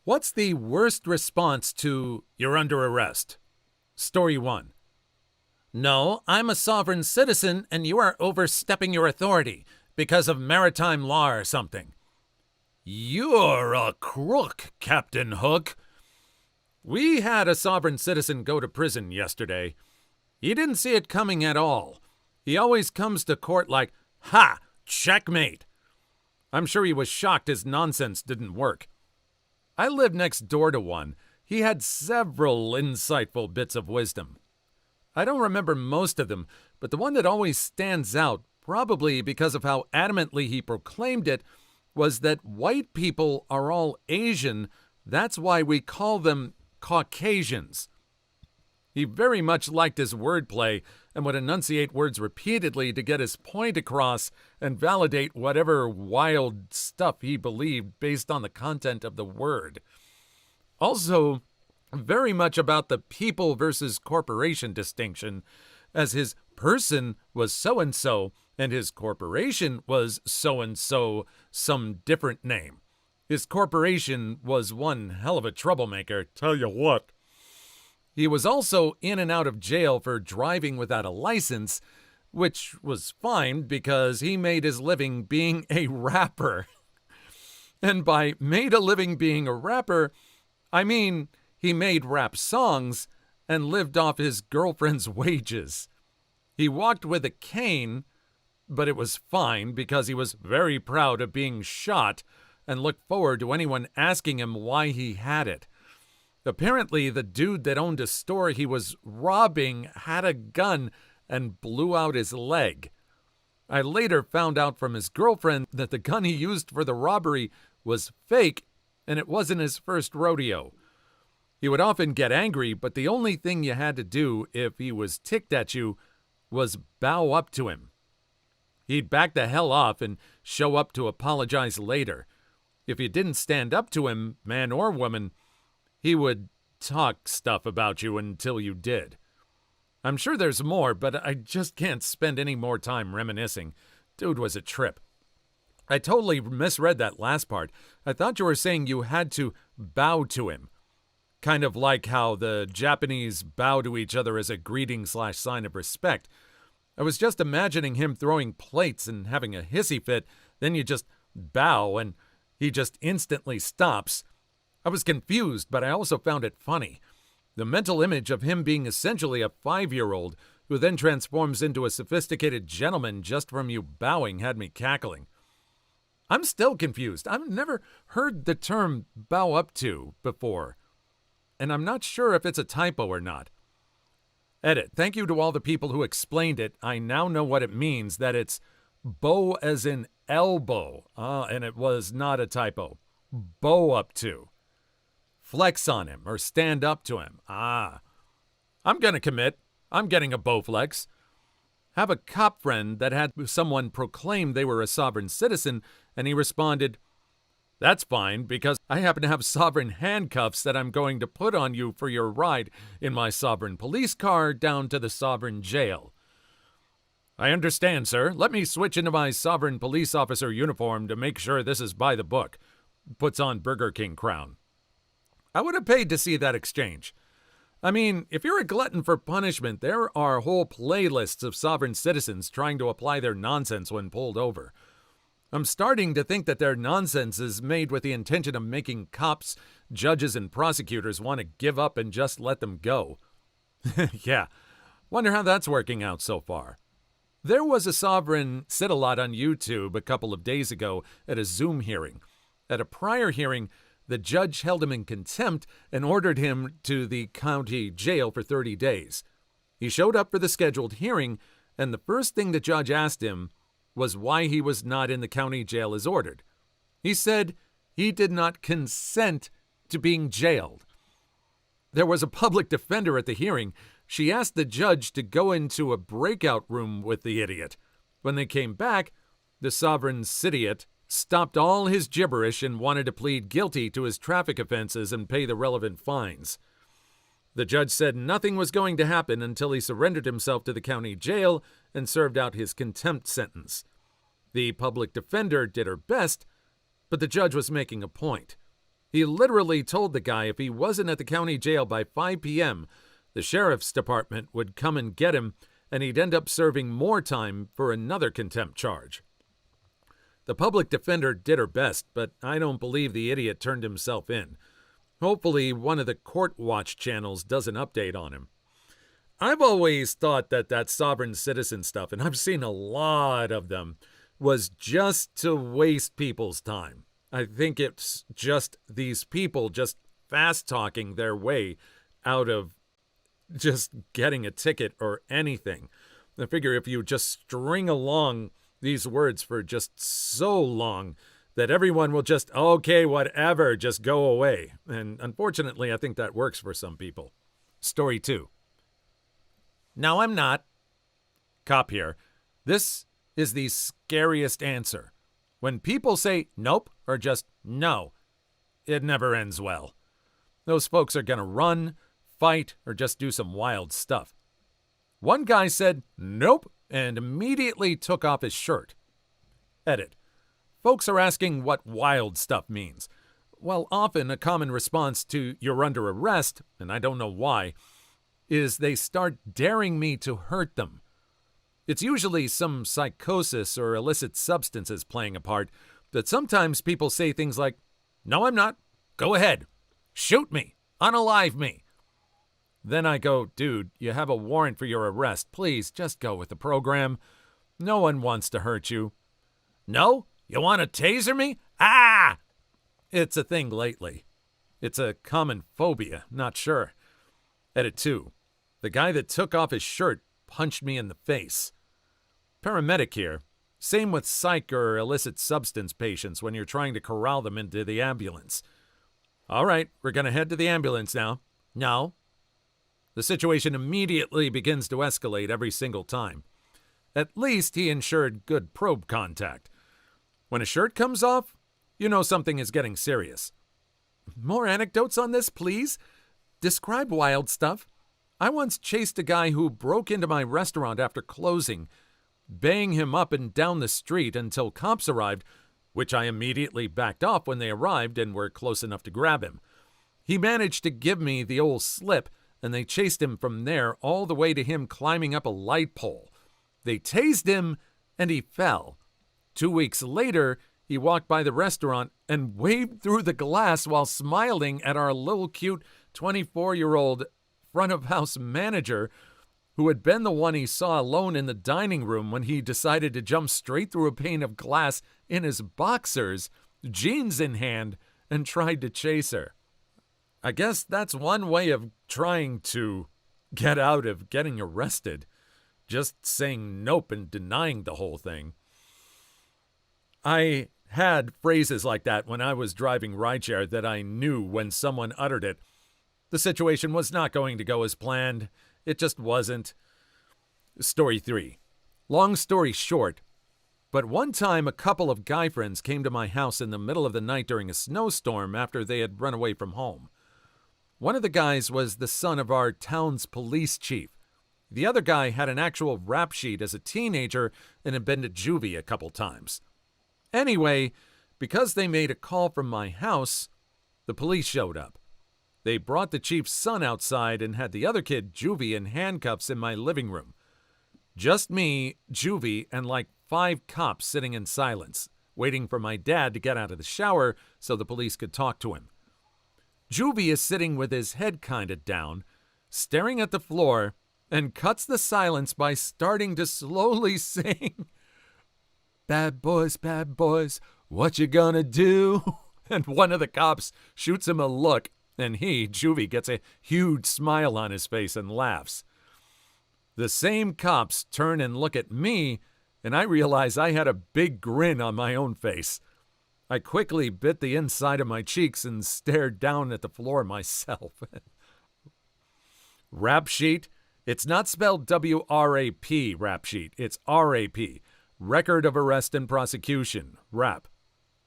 What's the worst response to "you're under arrest"? Story 1. No, I'm a sovereign citizen and you are overstepping your authority because of maritime law or something. You're a crook, Captain Hook. We had a sovereign citizen go to prison yesterday. He didn't see it coming at all. He always comes to court like, "Ha! Checkmate!" I'm sure he was shocked his nonsense didn't work. I lived next door to one. He had several insightful bits of wisdom. I don't remember most of them, but the one that always stands out, probably because of how adamantly he proclaimed it, was that white people are all Asian. That's why we call them Caucasians. He very much liked his wordplay and would enunciate words repeatedly to get his point across and validate whatever wild stuff he believed based on the content of the word. Also, very much about the people versus corporation distinction, as his person was so-and-so and his corporation was so-and-so, some different name. His corporation was one hell of a troublemaker, tell you what. He was also in and out of jail for driving without a license, which was fine because he made his living being a rapper. And by made a living being a rapper, I mean he made rap songs and lived off his girlfriend's wages. He walked with a cane, but it was fine because he was very proud of being shot and looked forward to anyone asking him why he had it. Apparently, the dude that owned a store he was robbing had a gun and blew out his leg. I later found out from his girlfriend that the gun he used for the robbery was fake, and it wasn't his first rodeo. He would often get angry, but the only thing you had to do if he was ticked at you was bow up to him. He'd back the hell off and show up to apologize later. If you didn't stand up to him, man or woman, he would talk stuff about you until you did. I'm sure there's more, but I just can't spend any more time reminiscing. Dude was a trip. I totally misread that last part. I thought you were saying you had to bow to him. Kind of like how the Japanese bow to each other as a greeting/sign of respect. I was just imagining him throwing plates and having a hissy fit, then you just bow and he just instantly stops. I was confused, but I also found it funny. The mental image of him being essentially a 5-year-old who then transforms into a sophisticated gentleman just from you bowing had me cackling. I'm still confused. I've never heard the term bow up to before, and I'm not sure if it's a typo or not. Edit. Thank you to all the people who explained it. I now know what it means, that it's bow as in elbow, and it was not a typo. Bow up to. Flex on him or stand up to him. I'm going to commit. I'm getting a Bowflex. Have a cop friend that had someone proclaim they were a sovereign citizen, and he responded, "That's fine, because I happen to have sovereign handcuffs that I'm going to put on you for your ride in my sovereign police car down to the sovereign jail." "I understand, sir. Let me switch into my sovereign police officer uniform to make sure this is by the book." Puts on Burger King crown. I would have paid to see that exchange. I mean, if you're a glutton for punishment, there are whole playlists of sovereign citizens trying to apply their nonsense when pulled over. I'm starting to think that their nonsense is made with the intention of making cops, judges, and prosecutors want to give up and just let them go. Yeah, wonder how that's working out so far. There was a sovereign sit-a-lot on YouTube a couple of days ago at a Zoom hearing. At a prior hearing, the judge held him in contempt and ordered him to the county jail for 30 days. He showed up for the scheduled hearing, and the first thing the judge asked him was why he was not in the county jail as ordered. He said he did not consent to being jailed. There was a public defender at the hearing. She asked the judge to go into a breakout room with the idiot. When they came back, the sovereign citiot stopped all his gibberish and wanted to plead guilty to his traffic offenses and pay the relevant fines. The judge said nothing was going to happen until he surrendered himself to the county jail and served out his contempt sentence. The public defender did her best, but the judge was making a point. He literally told the guy if he wasn't at the county jail by 5 p.m., the sheriff's department would come and get him, and he'd end up serving more time for another contempt charge. The public defender did her best, but I don't believe the idiot turned himself in. Hopefully, one of the court watch channels does an update on him. I've always thought that sovereign citizen stuff, and I've seen a lot of them, was just to waste people's time. I think it's just these people just fast-talking their way out of just getting a ticket or anything. I figure if you just string along these words for just so long that everyone will just, okay, whatever, just go away. And unfortunately, I think that works for some people. Story 2. No, I'm not. Cop here. This is the scariest answer. When people say nope or just no, it never ends well. Those folks are going to run, fight, or just do some wild stuff. One guy said nope and immediately took off his shirt. Edit. Folks are asking what wild stuff means. Well, often a common response to "you're under arrest," and I don't know why, is they start daring me to hurt them. It's usually some psychosis or illicit substances playing a part, but sometimes people say things like, "No, I'm not. Go ahead. Shoot me. Unalive me." Then I go, dude, you have a warrant for your arrest. Please, just go with the program. No one wants to hurt you. No? You want to taser me? Ah! It's a thing lately. It's a common phobia, not sure. Edit 2. The guy that took off his shirt punched me in the face. Paramedic here. Same with psych or illicit substance patients when you're trying to corral them into the ambulance. All right, we're going to head to the ambulance now. No. The situation immediately begins to escalate every single time. At least he ensured good probe contact. When a shirt comes off, you know something is getting serious. More anecdotes on this, please? Describe wild stuff. I once chased a guy who broke into my restaurant after closing, banging him up and down the street until cops arrived, which I immediately backed off when they arrived and were close enough to grab him. He managed to give me the old slip, and they chased him from there all the way to him climbing up a light pole. They tased him, and he fell. 2 weeks later, he walked by the restaurant and waved through the glass while smiling at our little cute 24-year-old front-of-house manager who had been the one he saw alone in the dining room when he decided to jump straight through a pane of glass in his boxers, jeans in hand, and tried to chase her. I guess that's one way of trying to get out of getting arrested. Just saying nope and denying the whole thing. I had phrases like that when I was driving rideshare that I knew when someone uttered it, the situation was not going to go as planned. It just wasn't. Story 3. Long story short, but one time a couple of guy friends came to my house in the middle of the night during a snowstorm after they had run away from home. One of the guys was the son of our town's police chief. The other guy had an actual rap sheet as a teenager and had been to juvie a couple times. Anyway, because they made a call from my house, the police showed up. They brought the chief's son outside and had the other kid juvie in handcuffs in my living room. Just me, juvie, and like 5 cops sitting in silence, waiting for my dad to get out of the shower so the police could talk to him. Juvie is sitting with his head kinda down, staring at the floor, and cuts the silence by starting to slowly sing, bad boys, what you gonna do?" And one of the cops shoots him a look, and he, Juvie, gets a huge smile on his face and laughs. The same cops turn and look at me, and I realize I had a big grin on my own face. I quickly bit the inside of my cheeks and stared down at the floor myself. Rap sheet? It's not spelled W-R-A-P, rap sheet. It's R-A-P. Record of Arrest and Prosecution, RAP.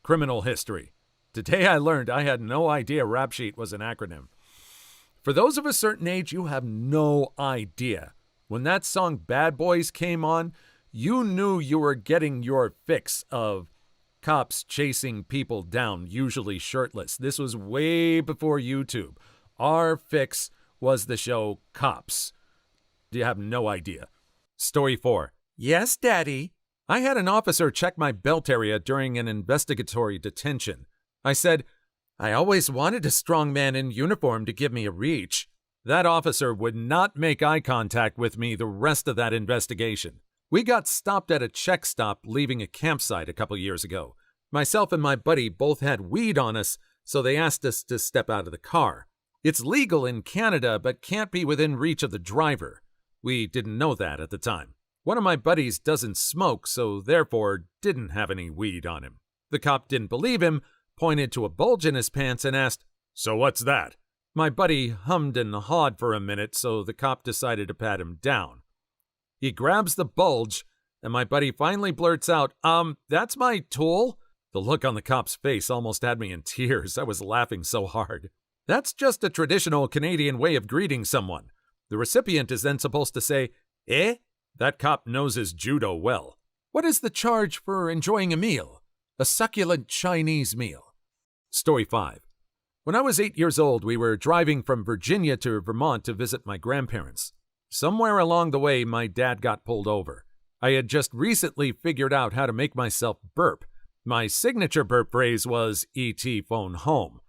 Criminal history. Today I learned I had no idea rap sheet was an acronym. For those of a certain age, you have no idea. When that song Bad Boys came on, you knew you were getting your fix of cops chasing people down, usually shirtless. This was way before YouTube. Our fix was the show Cops. You have no idea. Story 4. Yes, Daddy. I had an officer check my belt area during an investigatory detention. I said, I always wanted a strong man in uniform to give me a reach. That officer would not make eye contact with me the rest of that investigation. We got stopped at a check stop leaving a campsite a couple years ago. Myself and my buddy both had weed on us, so they asked us to step out of the car. It's legal in Canada, but can't be within reach of the driver. We didn't know that at the time. One of my buddies doesn't smoke, so therefore didn't have any weed on him. The cop didn't believe him, pointed to a bulge in his pants and asked, So what's that? My buddy hummed and hawed for a minute, so the cop decided to pat him down. He grabs the bulge, and my buddy finally blurts out, that's my tool? The look on the cop's face almost had me in tears. I was laughing so hard. That's just a traditional Canadian way of greeting someone. The recipient is then supposed to say, Eh? That cop knows his judo well. What is the charge for enjoying a meal? A succulent Chinese meal. Story 5. When I was 8 years old, we were driving from Virginia to Vermont to visit my grandparents. Somewhere along the way, my dad got pulled over. I had just recently figured out how to make myself burp. My signature burp phrase was, E.T. phone home.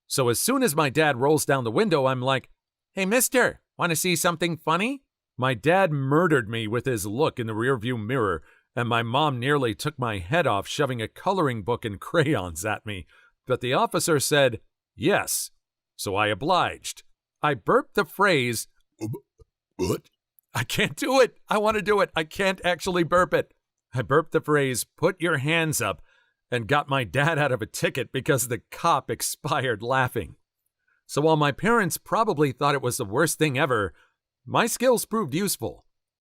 So as soon as my dad rolls down the window, I'm like, Hey, mister, want to see something funny? My dad murdered me with his look in the rearview mirror, and my mom nearly took my head off shoving a coloring book and crayons at me. But the officer said, Yes. So I obliged. I burped the phrase, What? I can't do it. I want to do it. I can't actually burp it. I burped the phrase, Put your hands up, and got my dad out of a ticket because the cop expired laughing. So while my parents probably thought it was the worst thing ever, my skills proved useful.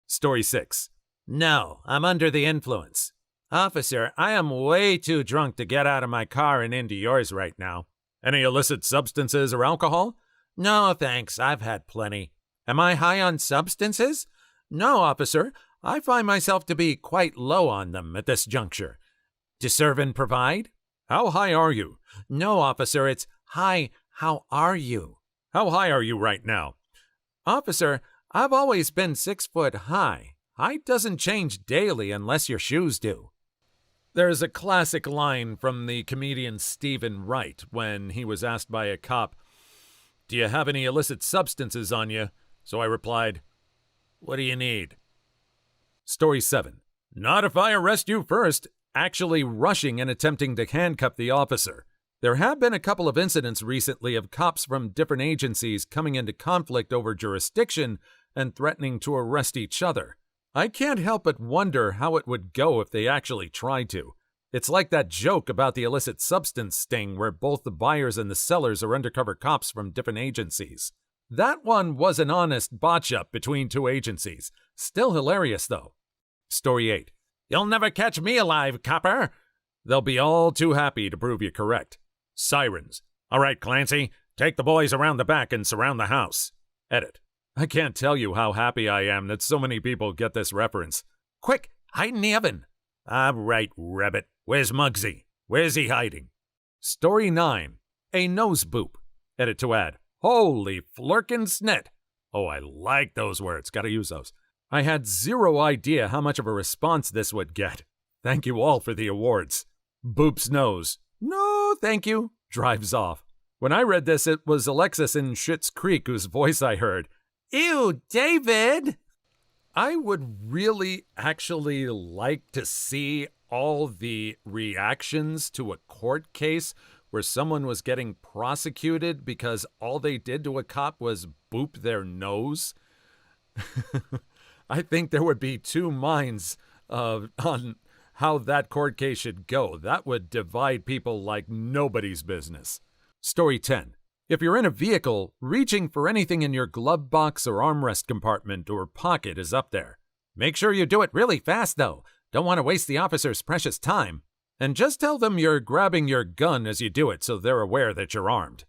Story 6. No, I'm under the influence. Officer, I am way too drunk to get out of my car and into yours right now. Any illicit substances or alcohol? No, thanks. I've had plenty. Am I high on substances? No, officer. I find myself to be quite low on them at this juncture. To serve and provide? How high are you? No, officer, it's hi, how are you? How high are you right now? Officer, I've always been 6 foot high. Height doesn't change daily unless your shoes do. There's a classic line from the comedian Stephen Wright when he was asked by a cop, Do you have any illicit substances on you? So I replied, What do you need? Story 7. Not if I arrest you first, actually rushing and attempting to handcuff the officer. There have been a couple of incidents recently of cops from different agencies coming into conflict over jurisdiction and threatening to arrest each other. I can't help but wonder how it would go if they actually tried to. It's like that joke about the illicit substance sting where both the buyers and the sellers are undercover cops from different agencies. That one was an honest botch-up between two agencies. Still hilarious, though. Story 8. You'll never catch me alive, copper! They'll be all too happy to prove you correct. Sirens. All right, Clancy, take the boys around the back and surround the house. Edit. I can't tell you how happy I am that so many people get this reference. Quick, hide in the oven. All right, Rabbit. Where's Muggsy? Where's he hiding? Story 9. A nose boop. Edit to add. Holy flirkin' snit. Oh, I like those words. Gotta use those. I had zero idea how much of a response this would get. Thank you all for the awards. Boop's nose. No, thank you. Drives off. When I read this, it was Alexis in Schitt's Creek whose voice I heard. Ew, David! I would really actually like to see all the reactions to a court case where someone was getting prosecuted because all they did to a cop was boop their nose. I think there would be two minds on how that court case should go. That would divide people like nobody's business. Story 10. If you're in a vehicle, reaching for anything in your glove box or armrest compartment or pocket is up there. Make sure you do it really fast, though. Don't want to waste the officer's precious time. And just tell them you're grabbing your gun as you do it so they're aware that you're armed.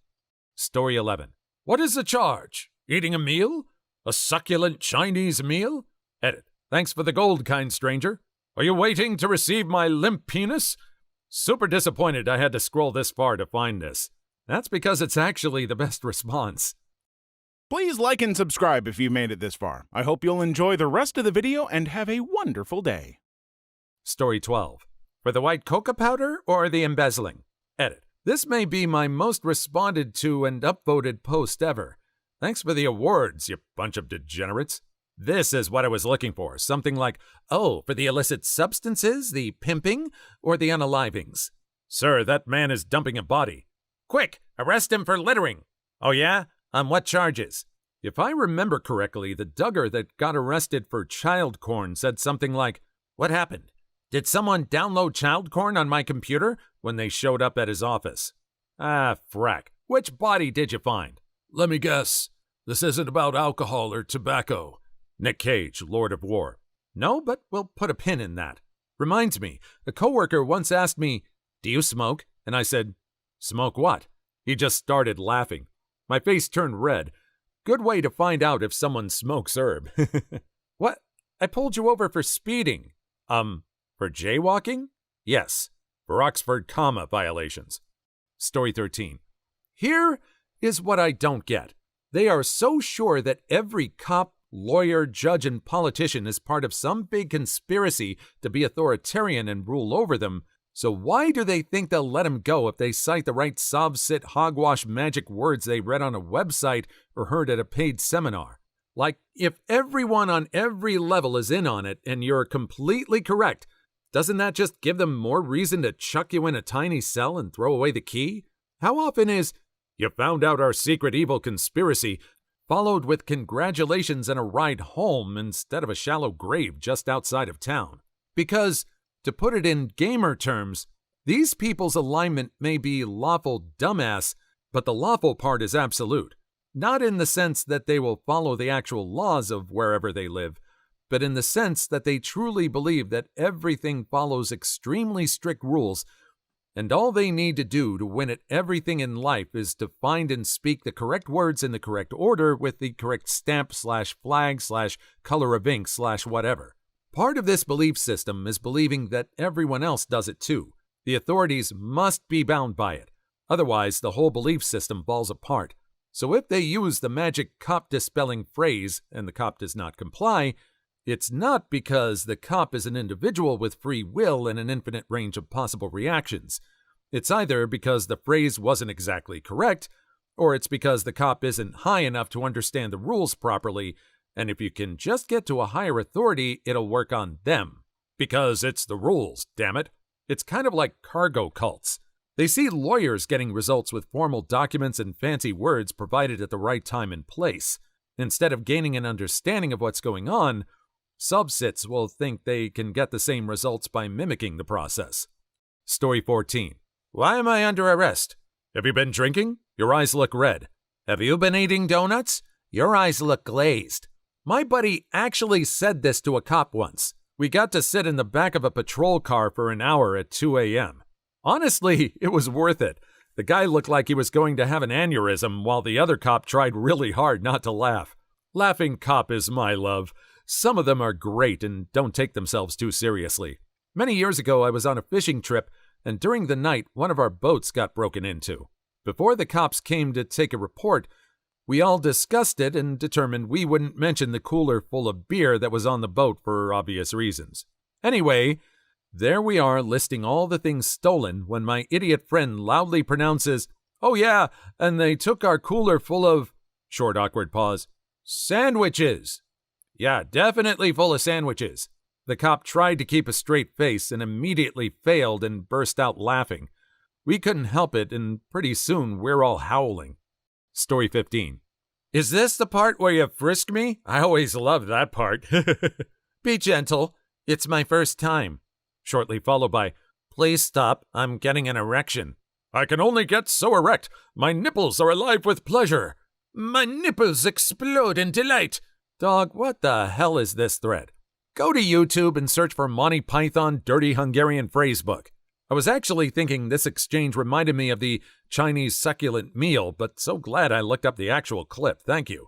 Story 11. What is the charge? Eating a meal? A succulent Chinese meal? Edit. Thanks for the gold, kind stranger. Are you waiting to receive my limp penis? Super disappointed I had to scroll this far to find this. That's because it's actually the best response. Please like and subscribe if you made it this far. I hope you'll enjoy the rest of the video and have a wonderful day. Story 12. For the white cocoa powder or the embezzling? Edit. This may be my most responded to and upvoted post ever. Thanks for the awards, you bunch of degenerates. This is what I was looking for. Something like, oh, for the illicit substances, the pimping, or the unalivings. Sir, that man is dumping a body. Quick, arrest him for littering. Oh yeah? On what charges? If I remember correctly, the Duggar that got arrested for child corn said something like, what happened? Did someone download child corn on my computer? When they showed up at his office. Ah, frack. Which body did you find? Let me guess. This isn't about alcohol or tobacco. Nick Cage, Lord of War. No, but we'll put a pin in that. Reminds me, a coworker once asked me, do you smoke? And I said, smoke what? He just started laughing. My face turned red. Good way to find out if someone smokes herb. What? I pulled you over for speeding. For jaywalking? Yes, for Oxford comma violations. Story 13. Here is what I don't get. They are so sure that every cop, lawyer, judge, and politician is part of some big conspiracy to be authoritarian and rule over them. So why do they think they'll let him go if they cite the right sob-sit hogwash magic words they read on a website or heard at a paid seminar? Like, if everyone on every level is in on it and you're completely correct, doesn't that just give them more reason to chuck you in a tiny cell and throw away the key? How often is, you found out our secret evil conspiracy, followed with congratulations and a ride home instead of a shallow grave just outside of town? Because, to put it in gamer terms, these people's alignment may be lawful dumbass, but the lawful part is absolute. Not in the sense that they will follow the actual laws of wherever they live, but in the sense that they truly believe that everything follows extremely strict rules, and all they need to do to win at everything in life is to find and speak the correct words in the correct order with the correct stamp/flag/color of ink/whatever. Part of this belief system is believing that everyone else does it too. The authorities must be bound by it. Otherwise, the whole belief system falls apart. So if they use the magic cop-dispelling phrase and the cop does not comply, it's not because the cop is an individual with free will and an infinite range of possible reactions. It's either because the phrase wasn't exactly correct, or it's because the cop isn't high enough to understand the rules properly, and if you can just get to a higher authority, it'll work on them. Because it's the rules, damn it. It's kind of like cargo cults. They see lawyers getting results with formal documents and fancy words provided at the right time and place. Instead of gaining an understanding of what's going on, subsets will think they can get the same results by mimicking the process. Story 14. Why am I under arrest? Have you been drinking? Your eyes look red. Have you been eating donuts? Your eyes look glazed. My buddy actually said this to a cop once. We got to sit in the back of a patrol car for an hour at 2 a.m. Honestly, it was worth it. The guy looked like he was going to have an aneurysm while the other cop tried really hard not to laugh. Laughing cop is my love. Some of them are great and don't take themselves too seriously. Many years ago, I was on a fishing trip, and during the night, one of our boats got broken into. Before the cops came to take a report, we all discussed it and determined we wouldn't mention the cooler full of beer that was on the boat for obvious reasons. Anyway, there we are listing all the things stolen when my idiot friend loudly pronounces, "Oh yeah, and they took our cooler full of," short awkward pause, "sandwiches." Yeah, definitely full of sandwiches. The cop tried to keep a straight face and immediately failed and burst out laughing. We couldn't help it, and pretty soon we're all howling. Story 15. Is this the part where you frisk me? I always loved that part. Be gentle. It's my first time. Shortly followed by, please stop. I'm getting an erection. I can only get so erect. My nipples are alive with pleasure. My nipples explode in delight. Dog, what the hell is this thread? Go to YouTube and search for Monty Python Dirty Hungarian Phrase Book. I was actually thinking this exchange reminded me of the Chinese succulent meal, but so glad I looked up the actual clip. Thank you.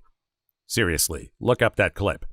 Seriously, look up that clip.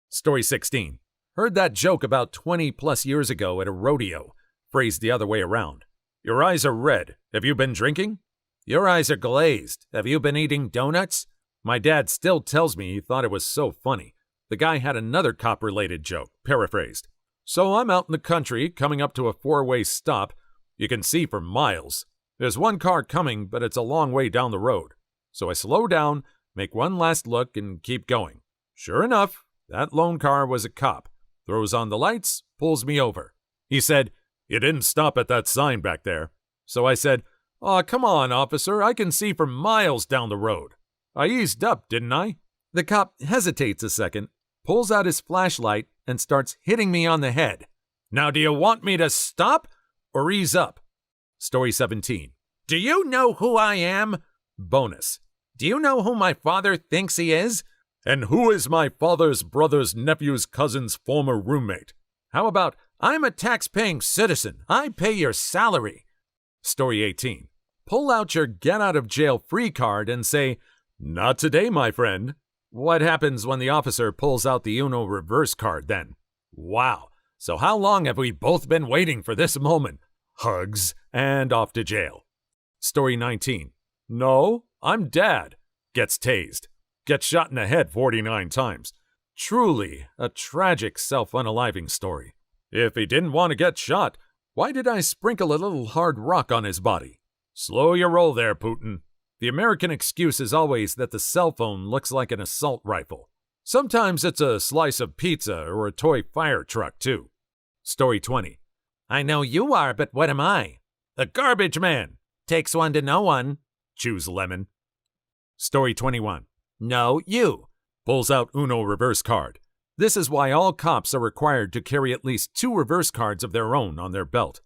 Story 16. Heard that joke about 20 plus years ago at a rodeo. Phrased the other way around. Your eyes are red. Have you been drinking? Your eyes are glazed. Have you been eating donuts? My dad still tells me he thought it was so funny. The guy had another cop-related joke, paraphrased. So I'm out in the country, coming up to a four-way stop. You can see for miles. There's one car coming, but it's a long way down the road. So I slow down, make one last look, and keep going. Sure enough, that lone car was a cop. Throws on the lights, pulls me over. He said, "You didn't stop at that sign back there." So I said, "Aw, come on, officer, I can see for miles down the road. I eased up, didn't I?" The cop hesitates a second, pulls out his flashlight, and starts hitting me on the head. Now, do you want me to stop or ease up? Story 17. Do you know who I am? Bonus. Do you know who my father thinks he is? And who is my father's brother's nephew's cousin's former roommate? How about, I'm a tax-paying citizen. I pay your salary. Story 18. Pull out your get-out-of-jail-free card and say, "Not today, my friend." What happens when the officer pulls out the Uno reverse card then? Wow. So how long have we both been waiting for this moment? Hugs and off to jail. Story 19. No, I'm dad. Gets tased. Gets shot in the head 49 times. Truly a tragic self-unaliving story. If he didn't want to get shot, why did I sprinkle a little hard rock on his body? Slow your roll there, Putin. The American excuse is always that the cell phone looks like an assault rifle. Sometimes it's a slice of pizza or a toy fire truck, too. Story 20. I know you are, but what am I? A garbage man. Takes one to know one. Choose lemon. Story 21. No, you. Pulls out Uno reverse card. This is why all cops are required to carry at least 2 reverse cards of their own on their belt.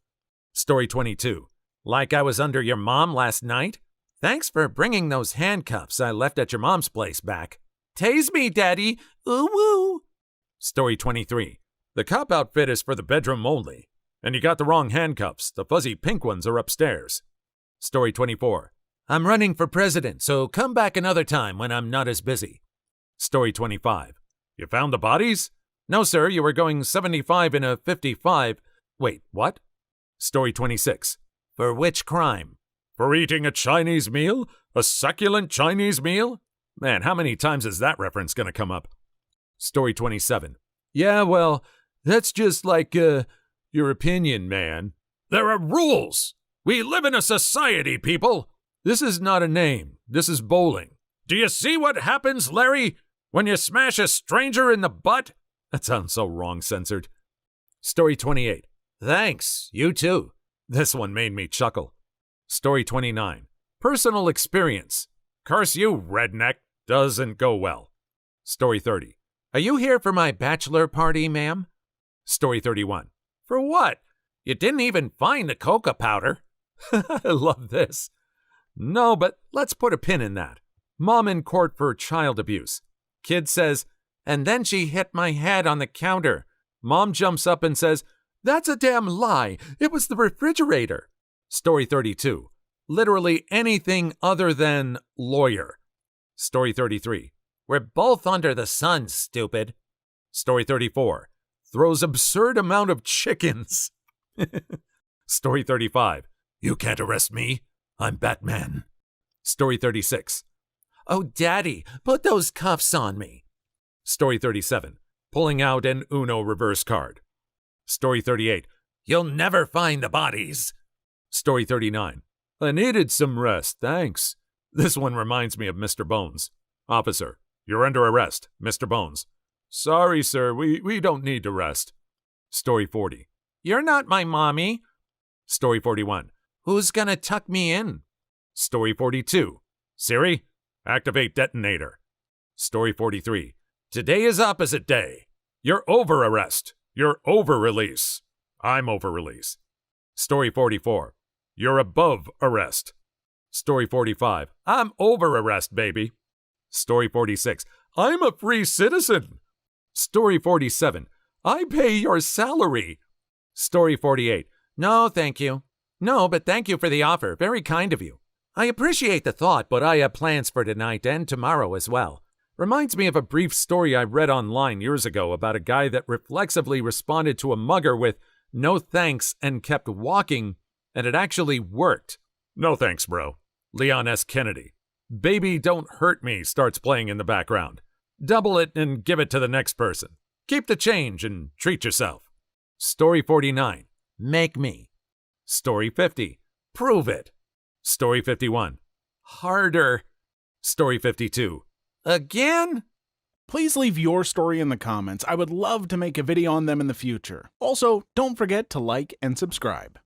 Story 22. Like I was under your mom last night? Thanks for bringing those handcuffs I left at your mom's place back. Tase me, Daddy. Ooh woo. Story 23. The cop outfit is for the bedroom only. And you got the wrong handcuffs. The fuzzy pink ones are upstairs. Story 24. I'm running for president, so come back another time when I'm not as busy. Story 25. You found the bodies? No, sir, you were going 75 in a 55. Wait, what? Story 26. For which crime? For eating a Chinese meal? A succulent Chinese meal? Man, how many times is that reference going to come up? Story 27. Yeah, well, that's just like, your opinion, man. There are rules. We live in a society, people. This is not a name. This is bowling. Do you see what happens, Larry, when you smash a stranger in the butt? That sounds so wrong, censored. Story 28. Thanks, you too. This one made me chuckle. Story 29. Personal experience. Curse you, redneck. Doesn't go well. Story 30. Are you here for my bachelor party, ma'am? Story 31. For what? You didn't even find the coca powder. I love this. No, but let's put a pin in that. Mom in court for child abuse. Kid says, and then she hit my head on the counter. Mom jumps up and says, that's a damn lie. It was the refrigerator. Story 32. Literally anything other than lawyer. Story 33. We're both under the sun, stupid. Story 34. Throws absurd amount of chickens. Story 35. You can't arrest me. I'm Batman. Story 36. Oh, Daddy, put those cuffs on me. Story 37. Pulling out an Uno reverse card. Story 38. You'll never find the bodies. Story 39. I needed some rest, thanks. This one reminds me of Mr. Bones. Officer, you're under arrest, Mr. Bones. Sorry, sir, we don't need to rest. Story 40. You're not my mommy. Story 41. Who's gonna tuck me in? Story 42. Siri, activate detonator. Story 43. Today is opposite day. You're over arrest. You're over release. I'm over release. Story 44. You're above arrest. Story 45. I'm over arrest, baby. Story 46. I'm a free citizen. Story 47. I pay your salary. Story 48. No, thank you. No, but thank you for the offer. Very kind of you. I appreciate the thought, but I have plans for tonight and tomorrow as well. Reminds me of a brief story I read online years ago about a guy that reflexively responded to a mugger with, no thanks, and kept walking, and it actually worked. No thanks, bro. Leon S. Kennedy. Baby Don't Hurt Me starts playing in the background. Double it and give it to the next person. Keep the change and treat yourself. Story 49. Make me. Story 50. Prove it. Story 51. Harder. Story 52. Again? Please leave your story in the comments. I would love to make a video on them in the future. Also, don't forget to like and subscribe.